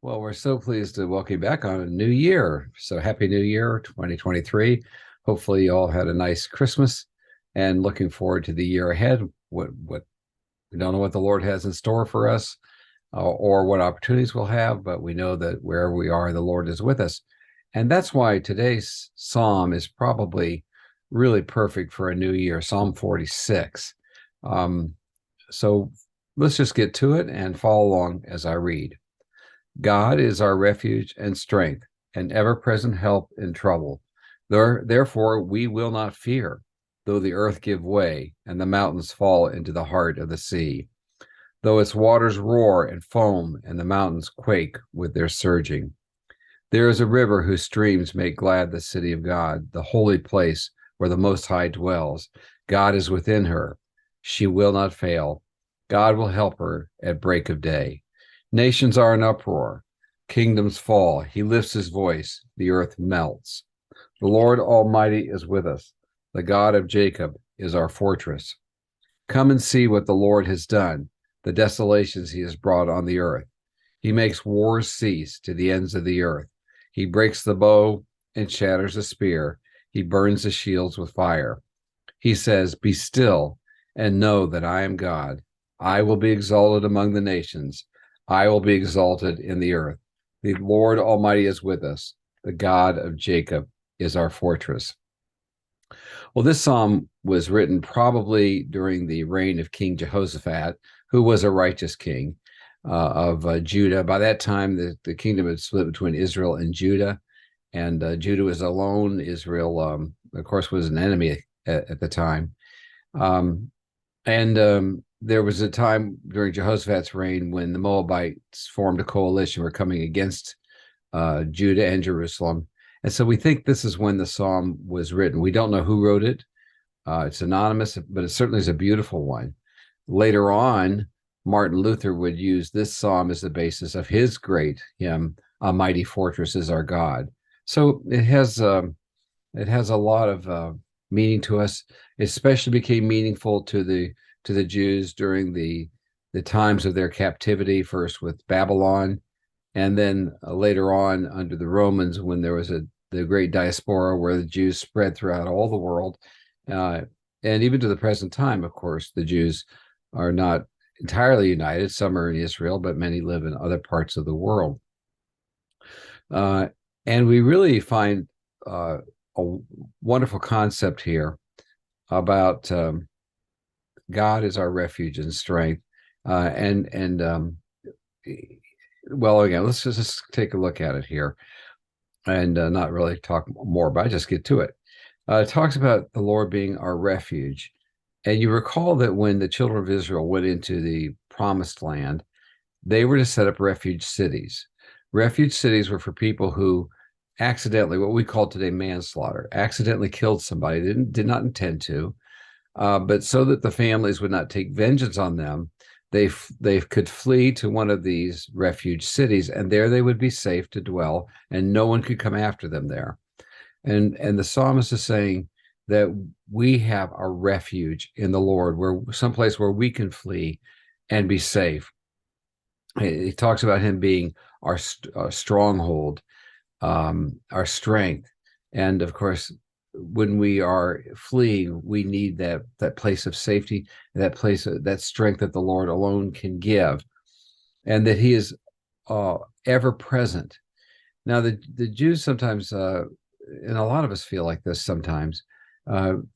Well, we're so pleased to welcome you back on a new year. So happy New Year 2023. Hopefully you all had a nice Christmas and looking forward to the year ahead. What we don't know what the Lord has in store for us or what opportunities we'll have, but we know that wherever we are, the Lord is with us. And that's why today's psalm is probably really perfect for a new year, Psalm 46. Um, so let's just get to it and follow along as I read. God is our refuge and strength, an ever-present help in trouble. Therefore, we will not fear, though the earth give way and the mountains fall into the heart of the sea, though its waters roar and foam and the mountains quake with their surging. There is a river whose streams make glad the city of God, the holy place where the Most High dwells. God is within her. She will not fail. God will help her at break of day. Nations are in uproar. Kingdoms fall. He lifts his voice. The earth melts. The Lord Almighty is with us. The God of Jacob is our fortress. Come and see what the Lord has done, the desolations he has brought on the earth. He makes wars cease to the ends of the earth. He breaks the bow and shatters the spear. He burns the shields with fire. He says, "Be still and know that I am God. I will be exalted among the nations. I will be exalted in the earth. The Lord Almighty is with us. The God of Jacob is our fortress." Well, this psalm was written probably during the reign of King Jehoshaphat, who was a righteous king of Judah. By that time, the kingdom had split between Israel and Judah, and Judah was alone. Israel, of course, was an enemy at the time. And there was a time during Jehoshaphat's reign when the Moabites formed a coalition, were coming against Judah and Jerusalem. And so we think this is when the psalm was written. We don't know who wrote it. It's anonymous, but it certainly is a beautiful one. Later on, Martin Luther would use this psalm as the basis of his great hymn, "A Mighty Fortress is Our God." So it has a lot of meaning to us. It especially became meaningful to the Jews during the times of their captivity, first with Babylon, and then later on under the Romans when there was the great diaspora where the Jews spread throughout all the world. And even to the present time, of course, the Jews are not entirely united. Some are in Israel, but many live in other parts of the world. And we really find a wonderful concept here about God is our refuge and strength. Well, again, let's just take a look at it here and not really talk more, but I just get to it. It talks about the Lord being our refuge. And you recall that when the children of Israel went into the promised land, they were to set up refuge cities. Refuge cities were for people who accidentally, what we call today manslaughter, accidentally killed somebody, did not intend to, but so that the families would not take vengeance on them, they could flee to one of these refuge cities, and there they would be safe to dwell, and no one could come after them there. And the psalmist is saying that we have a refuge in the Lord, where someplace where we can flee and be safe. He talks about him being our stronghold, our strength, and of course, when we are fleeing, we need that place of safety, that place, that strength that the Lord alone can give, and that He is ever present. Now, the Jews sometimes, and a lot of us feel like this sometimes,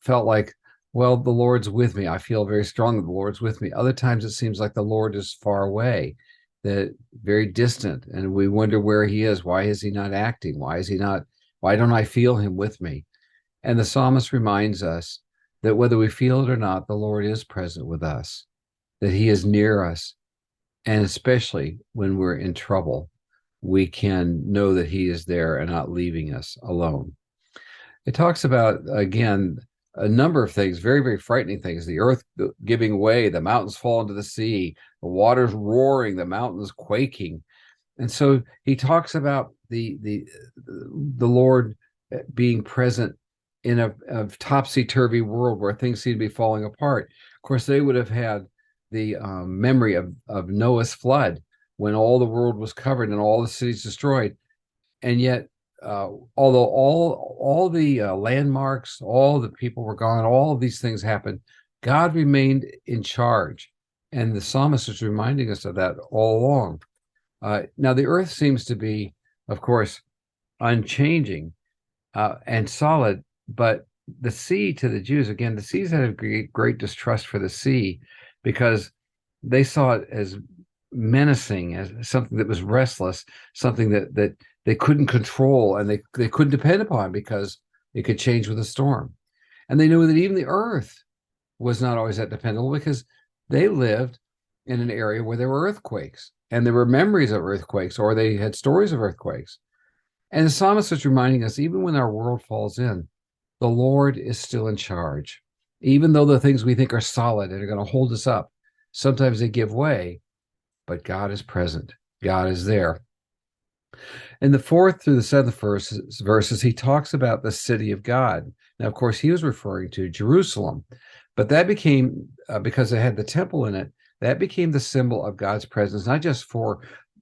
felt like, well, the Lord's with me. I feel very strong that the Lord's with me. Other times it seems like the Lord is far away, that very distant, and we wonder where He is. Why is He not acting? Why is He not? Why don't I feel Him with me? And the psalmist reminds us that whether we feel it or not, the Lord is present with us, that He is near us, and especially when we're in trouble, we can know that He is there and not leaving us alone. It talks about, again, a number of things, very, very frightening things. The earth giving way, the mountains fall into the sea, the waters roaring, the mountains quaking. And so he talks about the Lord being present in a topsy-turvy world where things seem to be falling apart. Of course, they would have had the memory of Noah's flood, when all the world was covered and all the cities destroyed. And yet, although all the landmarks, all the people were gone, all of these things happened, God remained in charge. And the psalmist is reminding us of that all along. Now, the earth seems to be, of course, unchanging and solid, but the sea to the Jews, again, the Jews had a great distrust for the sea because they saw it as menacing, as something that was restless, something that they couldn't control and they couldn't depend upon because it could change with a storm. And they knew that even the earth was not always that dependable because they lived in an area where there were earthquakes and there were memories of earthquakes, or they had stories of earthquakes. And the psalmist is reminding us, even when our world falls in, the Lord is still in charge. Even though the things we think are solid and are going to hold us up, sometimes they give way, but God is present. God is there. In the 4th through the 7th verses, he talks about the city of God. Now, of course, he was referring to Jerusalem, but that became, because it had the temple in it, that became the symbol of God's presence, not just for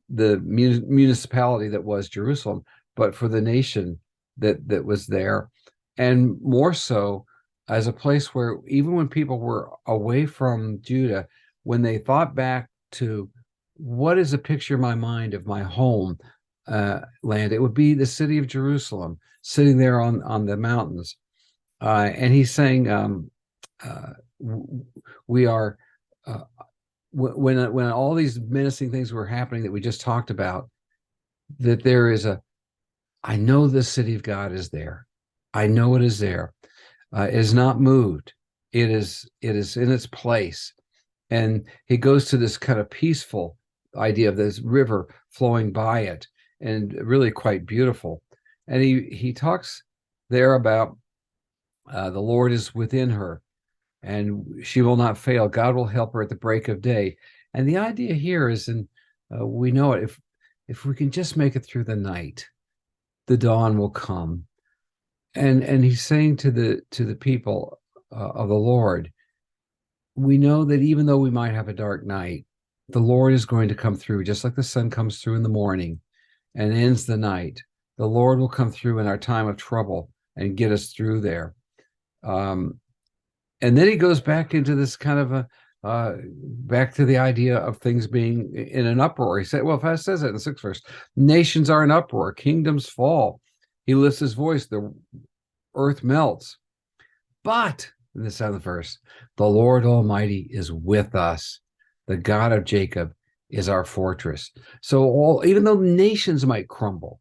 the municipality that was Jerusalem, but for the nation that was there, and more so as a place where even when people were away from Judah, when they thought back to what is a picture in my mind of my home land, it would be the city of Jerusalem, sitting there on the mountains. And he's saying, we are, when all these menacing things were happening that we just talked about, that there is I know the city of God is there. I know it is there. It is not moved. It is in its place. And he goes to this kind of peaceful idea of this river flowing by it, and really quite beautiful. And he talks there about the Lord is within her, and she will not fail. God will help her at the break of day. And the idea here is, and we know it, if we can just make it through the night, the dawn will come. And he's saying to the people of the Lord, we know that even though we might have a dark night, the Lord is going to come through, just like the sun comes through in the morning and ends the night. The Lord will come through in our time of trouble and get us through there. And then he goes back into this kind of back to the idea of things being in an uproar. He said, well, if it says it in the 6th verse, nations are in uproar, kingdoms fall. He lifts his voice, the earth melts. But in the 7th verse, the Lord Almighty is with us. The God of Jacob is our fortress. So even though nations might crumble,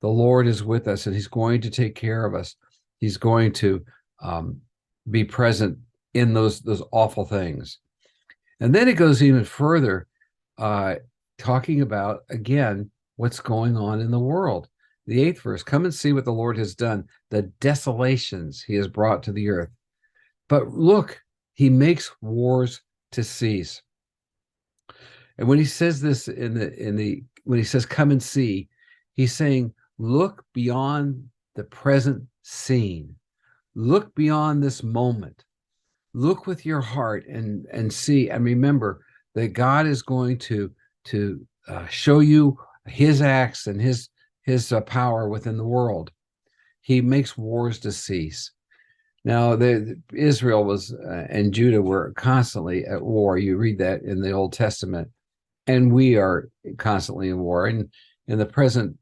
the Lord is with us, and he's going to take care of us. He's going to be present in those awful things. And then it goes even further, talking about, again, what's going on in the world. The 8th verse, come and see what the Lord has done, the desolations he has brought to the earth. But look, he makes wars to cease. And when he says this when he says come and see, he's saying, look beyond the present scene. Look beyond this moment. Look with your heart and see, and remember that God is going to show you his acts and his power within the world. He makes wars to cease. Now, Israel was and Judah were constantly at war. You read that in the Old Testament, and we are constantly in war. And in the present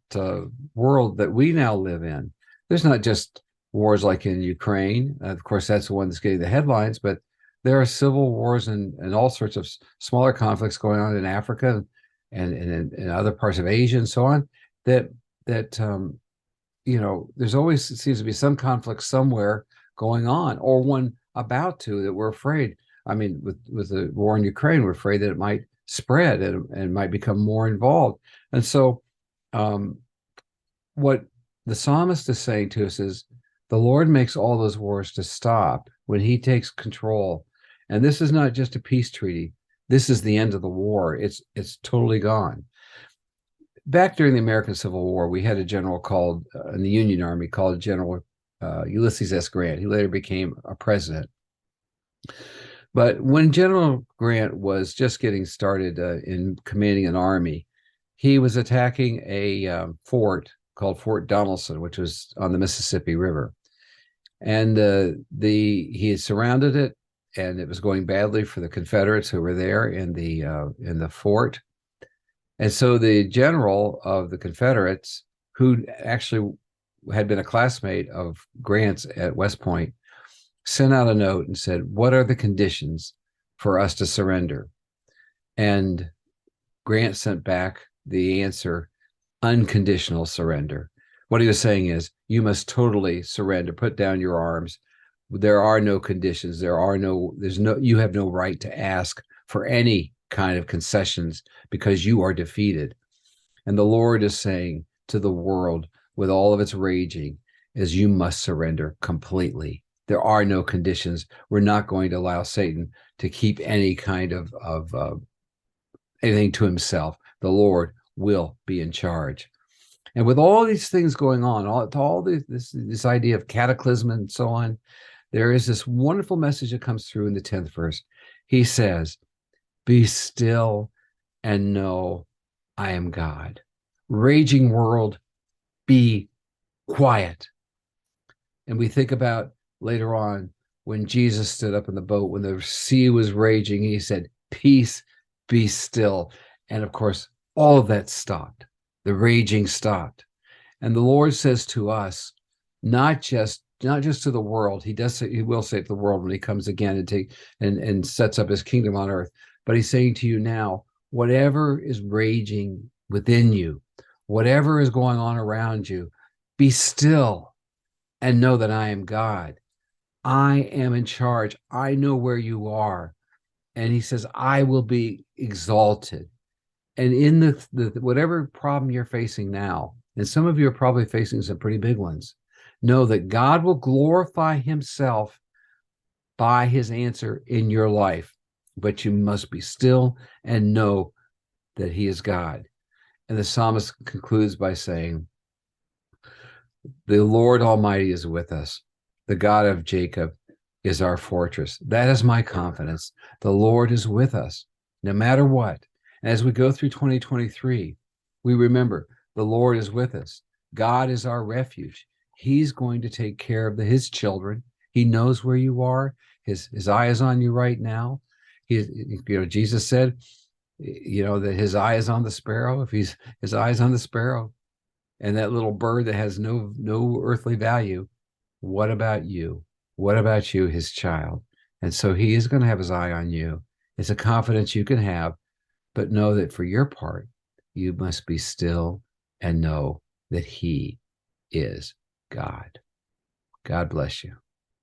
world that we now live in, there's not just wars like in Ukraine. Of course, that's the one that's getting the headlines, but there are civil wars and all sorts of smaller conflicts going on in Africa and in other parts of Asia and so on. That there's always seems to be some conflict somewhere going on, or one about to, that we're afraid. I mean, with the war in Ukraine, we're afraid that it might spread and might become more involved. And so what the psalmist is saying to us is, the Lord makes all those wars to stop when he takes control. And this is not just a peace treaty. This is the end of the war. It's totally gone. Back during the American Civil War, we had a general called in the Union Army called General Ulysses S. Grant. He later became a president. But when General Grant was just getting started in commanding an army, He was attacking a fort called Fort Donelson, which was on the Mississippi River, and he had surrounded it, and it was going badly for the Confederates who were there in the fort. And so the general of the Confederates, who actually had been a classmate of Grant's at West Point, sent out a note and said, "What are the conditions for us to surrender?" And Grant sent back the answer, unconditional surrender. What he was saying is, you must totally surrender, put down your arms. There are no conditions. You have no right to ask for any kind of concessions because you are defeated. And the Lord is saying to the world with all of its raging is you must surrender completely. There are no conditions. We're not going to allow Satan to keep any kind of anything to himself. The Lord will be in charge. And with all these things going on, all this idea of cataclysm and so on, there is this wonderful message that comes through in the 10th verse. He says, "Be still and know I am God. Raging world, be quiet." And we think about later on when Jesus stood up in the boat, when the sea was raging, he said, "Peace, be still." And of course, all of that stopped. The raging stopped. And the Lord says to us, not just to the world. He will say to the world when he comes again and sets up his kingdom on earth. But he's saying to you now, whatever is raging within you, whatever is going on around you, be still and know that I am God. I am in charge. I know where you are. And he says, I will be exalted. And in the whatever problem you're facing now, and some of you are probably facing some pretty big ones, know that God will glorify himself by his answer in your life. But you must be still and know that he is God. And the psalmist concludes by saying, "The Lord Almighty is with us. The God of Jacob is our fortress." That is my confidence. The Lord is with us no matter what. And as we go through 2023, we remember the Lord is with us. God is our refuge. He's going to take care of his children. He knows where you are. His eye is on you right now. Jesus said, that his eye is on the sparrow. If his eye is on the sparrow and that little bird that has no earthly value, what about you? What about you, his child? And so he is going to have his eye on you. It's a confidence you can have, but know that for your part, you must be still and know that he is God. God bless you.